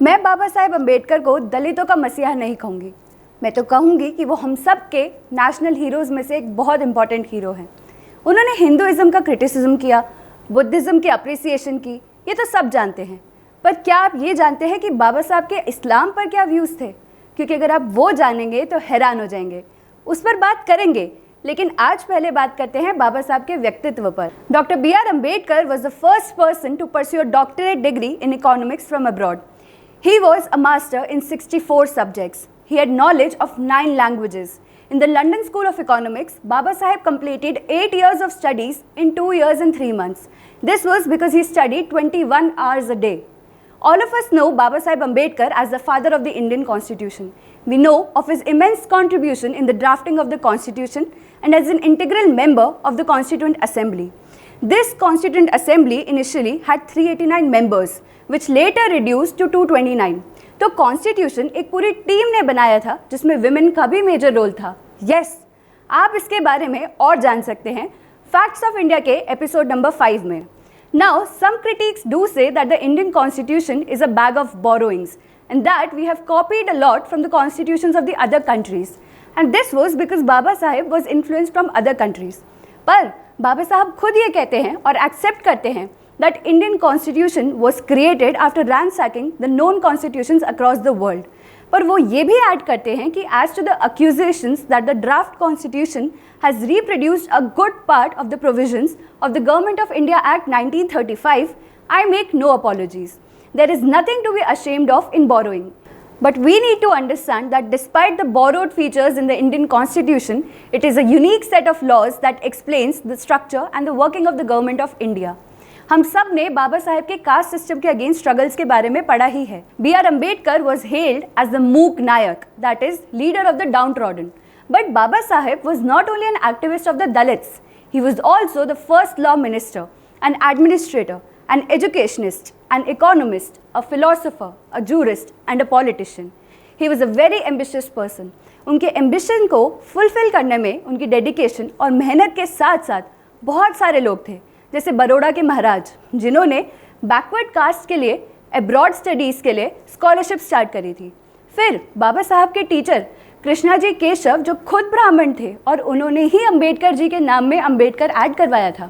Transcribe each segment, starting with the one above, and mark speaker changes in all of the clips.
Speaker 1: मैं बाबा साहेब अम्बेडकर को दलितों का मसीहा नहीं कहूँगी। मैं तो कहूँगी कि वो हम सब के नेशनल हीरोज़ में से एक बहुत इंपॉर्टेंट हीरो हैं। उन्होंने हिंदुइज़्म का क्रिटिसिज्म किया, बुद्धिज़्म की अप्रिसिएशन की, ये तो सब जानते हैं। पर क्या आप ये जानते हैं कि बाबा साहब के इस्लाम पर क्या व्यूज़ थे? क्योंकि अगर आप वो जानेंगे तो हैरान हो जाएंगे। उस पर बात करेंगे, लेकिन आज पहले बात करते हैं बाबा साहब के व्यक्तित्व पर। Doctor B.R. Ambedkar was the first person to pursue a doctorate degree in economics from abroad. He was a master in 64 subjects. He had knowledge of 9 languages. In the London School of Economics, Baba Saheb completed 8 years of studies in 2 years and 3 months. This was because he studied 21 hours a day. All of us know Baba Saheb Ambedkar as the father of the Indian Constitution. We know of his immense contribution in the drafting of the Constitution and as an integral member of the Constituent Assembly. This Constituent Assembly initially had 389 members, which later reduced to 229. तो constitution एक पूरी team ने बनाया था जिसमें women का भी major role था। यस, आप इसके बारे में और जान सकते हैं फैक्ट्स ऑफ इंडिया के एपिसोड नंबर 5 में। Now, some critics do say that the Indian Constitution is a bag of borrowings and that we have copied a lot from the constitutions of the other countries. And this was because Baba Saheb was influenced from other countries. पर बाबा साहब खुद ये कहते हैं और accept करते हैं that Indian Constitution was created after ransacking the known constitutions across the world. पर वो ये भी ऐड करते हैं कि as to the accusations that the draft constitution has reproduced a good part of the provisions of the Government of India Act 1935, I make no apologies. There is nothing to be ashamed of in borrowing. But we need to understand that despite the borrowed features in the Indian Constitution, it is a unique set of laws that explains the structure and the working of the Government of India. हम सब ने बाबा साहेब के caste system के against struggles के बारे में पढ़ा ही है। B.R. Ambedkar was hailed as the Mook Nayak, that is, leader of the downtrodden. But Baba Saheb was not only an activist of the Dalits, he was also the first law minister, an administrator, an educationist, an economist, a philosopher, a jurist, and a politician. He was a very ambitious person. उनके ambition को fulfil करने में उनकी dedication और मेहनत के साथ साथ बहुत सारे लोग थे, जैसे बड़ौदा के महाराज, जिन्होंने बैकवर्ड कास्ट के लिए अब्रॉड स्टडीज़ के लिए स्कॉलरशिप स्टार्ट करी थी। फिर बाबा साहब के टीचर कृष्णा जी केशव, जो खुद ब्राह्मण थे, और उन्होंने ही अंबेडकर जी के नाम में अंबेडकर ऐड करवाया था।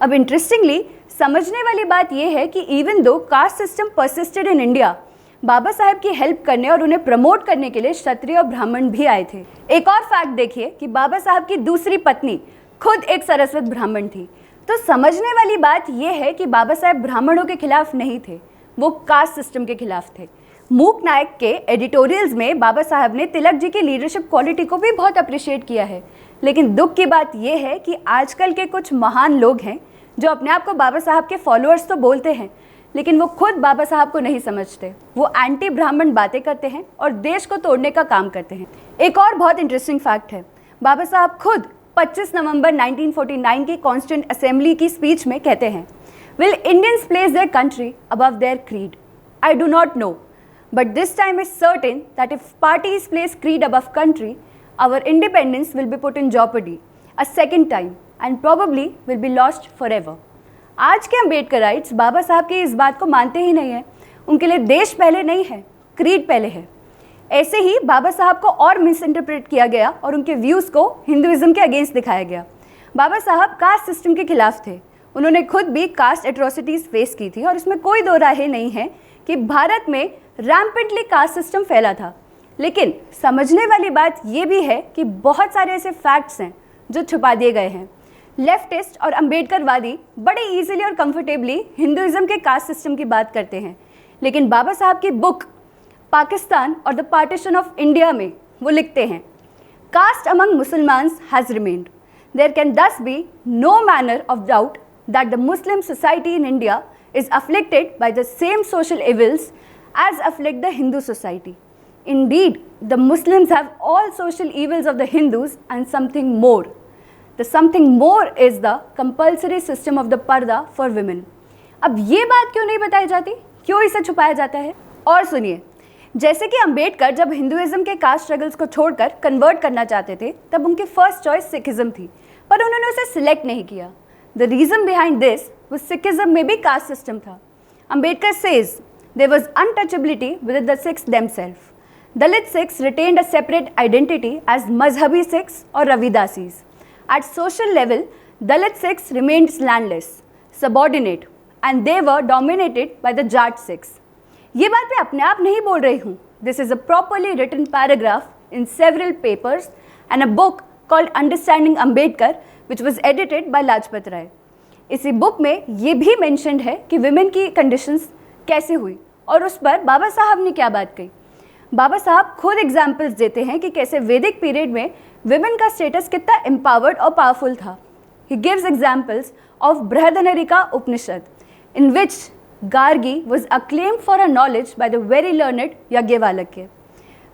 Speaker 1: अब इंटरेस्टिंगली समझने वाली बात यह है कि even though caste system persisted in India, Baba Saheb की हेल्प करने और उन्हें प्रमोट करने के लिए क्षत्रिय और ब्राह्मण भी आए थे। एक और फैक्ट देखिए कि बाबा साहब की दूसरी पत्नी खुद एक सरस्वत ब्राह्मण थी। तो समझने वाली बात यह है कि बाबा साहब ब्राह्मणों के खिलाफ नहीं थे, वो कास्ट सिस्टम के खिलाफ थे। मूक नायक के एडिटोरियल्स में बाबा साहब ने तिलक जी की लीडरशिप क्वालिटी को भी बहुत अप्रिशिएट किया है। लेकिन दुख की बात यह है कि आजकल के कुछ महान लोग हैं जो अपने आप को बाबा साहब के फॉलोअर्स तो बोलते हैं, लेकिन वो खुद बाबा साहब को नहीं समझते। वो एंटी ब्राह्मण बातें करते हैं और देश को तोड़ने का काम करते हैं। एक और बहुत इंटरेस्टिंग फैक्ट है, बाबा साहब खुद 25 नवंबर 1949 की कॉन्स्टिट्यूंट असेंबली की स्पीच में कहते हैं, will Indians place their country above their creed? I do not know, but this time is certain that if parties place creed above country, our independence will be put in jeopardy a second time and probably will be lost for ever. आज के अम्बेडकराइट्स बाबा साहब की इस बात को मानते ही नहीं है। उनके लिए देश पहले नहीं है, क्रीड पहले है। ऐसे ही बाबा साहब को और मिस इंटरप्रेट किया गया और उनके व्यूज़ को हिंदुइज्म के अगेंस्ट दिखाया गया। बाबा साहब कास्ट सिस्टम के खिलाफ थे। उन्होंने खुद भी कास्ट एट्रोसिटीज़ फेस की थी और इसमें कोई दो राय नहीं है कि भारत में रैम्पेंटली कास्ट सिस्टम फैला था। लेकिन समझने वाली बात यह भी है कि बहुत सारे ऐसे फैक्ट्स हैं जो छुपा दिए गए हैं। लेफ्टिस्ट और अम्बेडकरवादी बड़े ईजिली और कंफर्टेबली हिंदुइज्म के कास्ट सिस्टम की बात करते हैं, लेकिन बाबा साहब की बुक पाकिस्तान और द पार्टीशन ऑफ इंडिया में वो लिखते हैं, caste among Musalmans has remained, there can thus be no manner of doubt that the Muslim society in India is afflicted by the same social evils as afflict the Hindu society. Indeed, the Muslims have all social evils of the Hindus and something more. The something more is the compulsory system of the पर्दा for women. अब ये बात क्यों नहीं बताई जाती, क्यों इसे छुपाया जाता है? और सुनिए, जैसे कि अंबेडकर जब हिंदुइज्म के कास्ट स्ट्रगल्स को छोड़कर कन्वर्ट करना चाहते थे, तब उनकी फर्स्ट चॉइस सिखिज्म थी, पर उन्होंने उसे सिलेक्ट नहीं किया. द रीजन बिहाइंड दिस वो सिखिज्म में भी कास्ट सिस्टम था. Ambedkar says, there was untouchability within the Sikhs themselves. Dalit Sikhs retained a separate identity as Mazhabi Sikhs or Ravidasis. At social level, Dalit Sikhs remained landless, subordinate, and they were dominated by the Jat Sikhs. ये बात मैं अपने आप नहीं बोल रही हूँ. This is a properly written paragraph in several papers and a book called Understanding Ambedkar, which was edited by Lajpat Rai. इसी बुक में ये भी मेंशन्ड है कि विमेन की कंडीशंस कैसे हुई और उस पर बाबा साहब ने क्या बात कही. बाबा साहब खुद एग्जाम्पल्स देते हैं कि कैसे वैदिक पीरियड में विमेन का स्टेटस कितना एम्पावर्ड और पावरफुल था. He gives examples of Brihadaranyaka Upanishad in which Gargi was acclaimed for a knowledge by the very learned Yajnavalkya.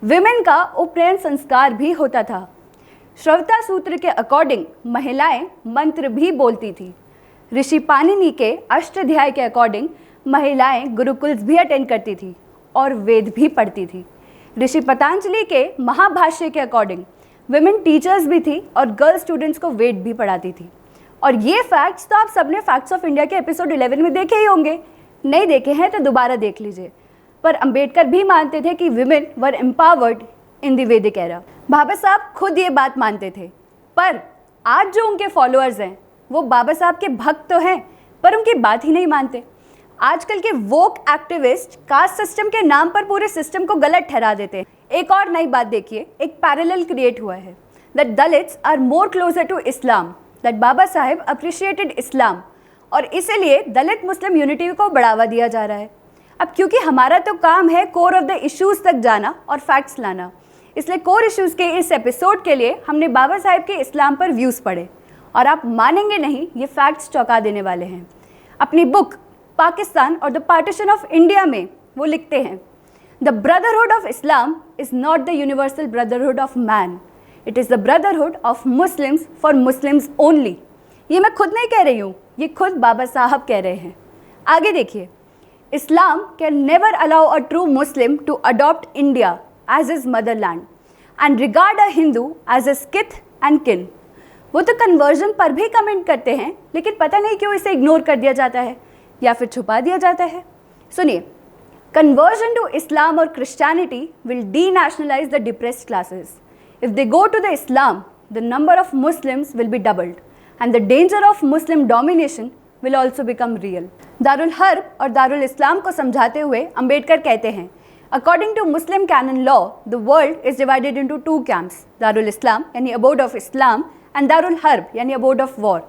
Speaker 1: Women का उपनयन संस्कार भी होता था. श्रवता सूत्र के अकॉर्डिंग महिलाएं मंत्र भी बोलती थी. ऋषि पाणिनि के अष्टाध्याय के अकॉर्डिंग महिलाएं गुरुकुल्स भी अटेंड करती थी और वेद भी पढ़ती थी. ऋषि पतंजलि के महाभाष्य के अकॉर्डिंग विमेन टीचर्स भी थी और गर्ल स्टूडेंट्स को वेद भी पढ़ाती थी. और ये फैक्ट्स तो आप सबने फैक्ट्स ऑफ इंडिया के एपिसोड 11 में देखे ही होंगे. नहीं देखे हैं तो दोबारा देख लीजिए. पर अंबेडकर भी मानते थे कि women were empowered in the वैदिक एरा. बाबा साहब खुद ये बात मानते थे. पर आज जो उनके फॉलोअर्स हैं वो बाबा साहब के भक्त तो हैं पर उनकी बात ही नहीं मानते. आजकल के वोक एक्टिविस्ट कास्ट सिस्टम के नाम पर पूरे सिस्टम को गलत ठहरा देते हैं. एक और नई बात देखिए, एक पैरेलल क्रिएट हुआ है that Dalits are more closer to Islam, that Baba Saheb appreciated Islam और इसीलिए दलित मुस्लिम यूनिटी को बढ़ावा दिया जा रहा है. अब क्योंकि हमारा तो काम है कोर ऑफ द इश्यूज़ तक जाना और फैक्ट्स लाना, इसलिए कोर इश्यूज़ के इस एपिसोड के लिए हमने बाबा साहेब के इस्लाम पर व्यूज़ पढ़े और आप मानेंगे नहीं, ये फैक्ट्स चौंका देने वाले हैं. अपनी बुक पाकिस्तान और द पार्टीशन ऑफ इंडिया में वो लिखते हैं, the brotherhood of Islam is not the universal brotherhood of man, it is the brotherhood of Muslims for Muslims only. ये मैं खुद नहीं कह रही हूँ, ये खुद बाबा साहब कह रहे हैं. आगे देखिए, Islam can never allow a true Muslim to adopt India as his motherland and regard a Hindu as a kith and kin. वो तो कन्वर्जन पर भी कमेंट करते हैं, लेकिन पता नहीं क्यों इसे इग्नोर कर दिया जाता है या फिर छुपा दिया जाता है. सुनिए, कन्वर्जन टू इस्लाम और Christianity will denationalise the depressed classes. If they go to the Islam, the number of Muslims will be doubled and the danger of Muslim domination will also become real. दारुल हर्ब और दारुल इस्लाम को समझाते हुए अंबेडकर कहते हैं, according to Muslim canon law, the world is divided into two camps, Darul Islam यानी abode of Islam and Darul Harb यानी abode of war.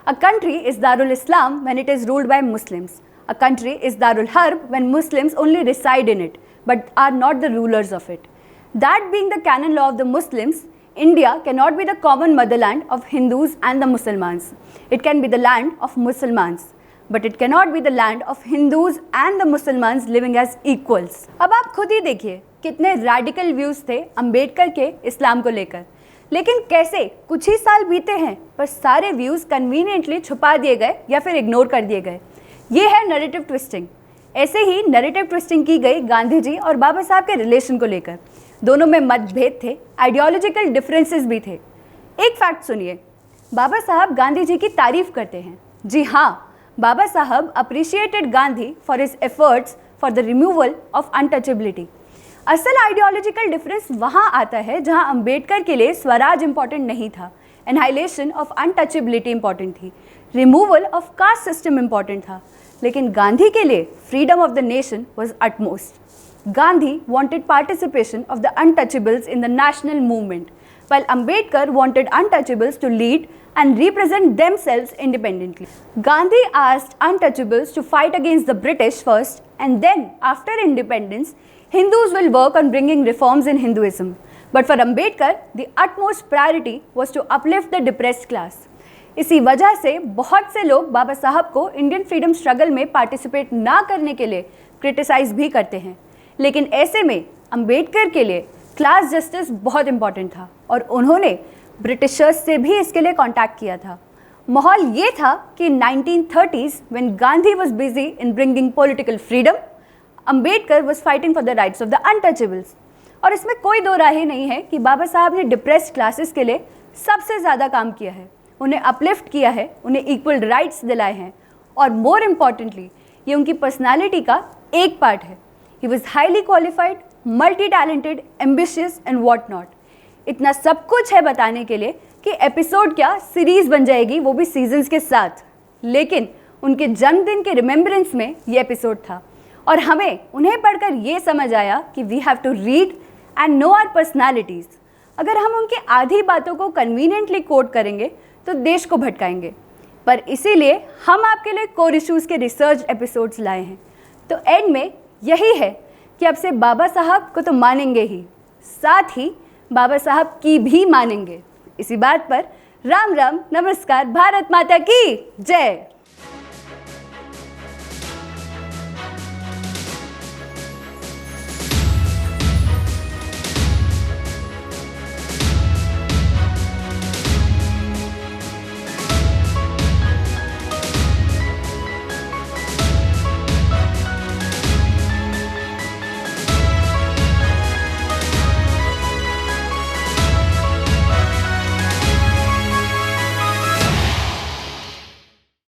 Speaker 1: A country is Darul Islam when it is ruled by Muslims. A country is Darul Harb when Muslims only reside in it but are not the rulers of it. That being the canon law of the Muslims, India cannot be the common motherland of Hindus and the Muslims. It can be the land of Muslims, but it cannot be the land of Hindus and the Muslims living as equals. अब आप खुद ही देखिए कितने radical views थे अंबेडकर के इस्लाम को लेकर, लेकिन कैसे कुछ ही साल बीते हैं पर सारे व्यूज़ कन्वीनियंटली छुपा दिए गए या फिर इग्नोर कर दिए गए. ये है नैरेटिव ट्विस्टिंग. ऐसे ही नैरेटिव ट्विस्टिंग की गई गांधी जी और बाबा साहब के रिलेशन को लेकर. दोनों में मतभेद थे, आइडियोलॉजिकल डिफरेंसेस भी थे. एक फैक्ट सुनिए, बाबा साहब गांधी जी की तारीफ करते हैं. जी हाँ, बाबा साहब appreciated Gandhi for his efforts for the removal of untouchability. असल आइडियोलॉजिकल डिफरेंस वहाँ आता है जहाँ अंबेडकर के लिए स्वराज इंपॉर्टेंट नहीं था, एनहाइलेशन ऑफ अनटचेबिलिटी इंपॉर्टेंट थी, removal of caste system important था, लेकिन गांधी के लिए freedom of the nation was utmost. Gandhi wanted participation of the untouchables in the national movement, while Ambedkar wanted untouchables to lead and represent themselves independently. Gandhi asked untouchables to fight against the British first, and then, after independence, Hindus will work on bringing reforms in Hinduism. But for Ambedkar, the utmost priority was to uplift the depressed class. इसी वजह से बहुत से लोग बाबा साहब को Indian freedom struggle में participate ना करने के लिए क्रिटिसाइज भी करते हैं, लेकिन ऐसे में अंबेडकर के लिए क्लास जस्टिस बहुत इंपॉर्टेंट था और उन्होंने ब्रिटिशर्स से भी इसके लिए कांटेक्ट किया था. माहौल ये था कि 1930s when Gandhi was busy in bringing political freedom, Ambedkar was fighting for the rights of the untouchables. और इसमें कोई दो राय नहीं है कि बाबा साहब ने डिप्रेस्ड क्लासेस के लिए सबसे ज़्यादा काम किया है, उन्हें अपलिफ्ट किया है, उन्हें इक्वल राइट्स दिलाए हैं और मोर इम्पॉर्टेंटली ये उनकी पर्सनालिटी का एक पार्ट है he was highly qualified, multi talented, ambitious and what not. इतना सब कुछ है बताने के लिए कि एपिसोड क्या सीरीज बन जाएगी, वो भी सीजन्स के साथ। लेकिन उनके जन्मदिन के रिमेम्बरेंस में ये एपिसोड था और हमें उन्हें पढ़कर ये समझ आया कि we have to read and know our personalities. अगर हम उनकी आधी बातों को कन्वीनियंटली कोट करेंगे तो देश को भटकाएंगे, पर इसीलिए हम आपके लिए कोर इश्यूज़ के रिसर्च एपिसोड्स लाए हैं। तो एंड में यही है कि अब से बाबा साहब को तो मानेंगे ही, साथ ही बाबा साहब की भी मानेंगे। इसी बात पर राम राम, नमस्कार, भारत माता की जय।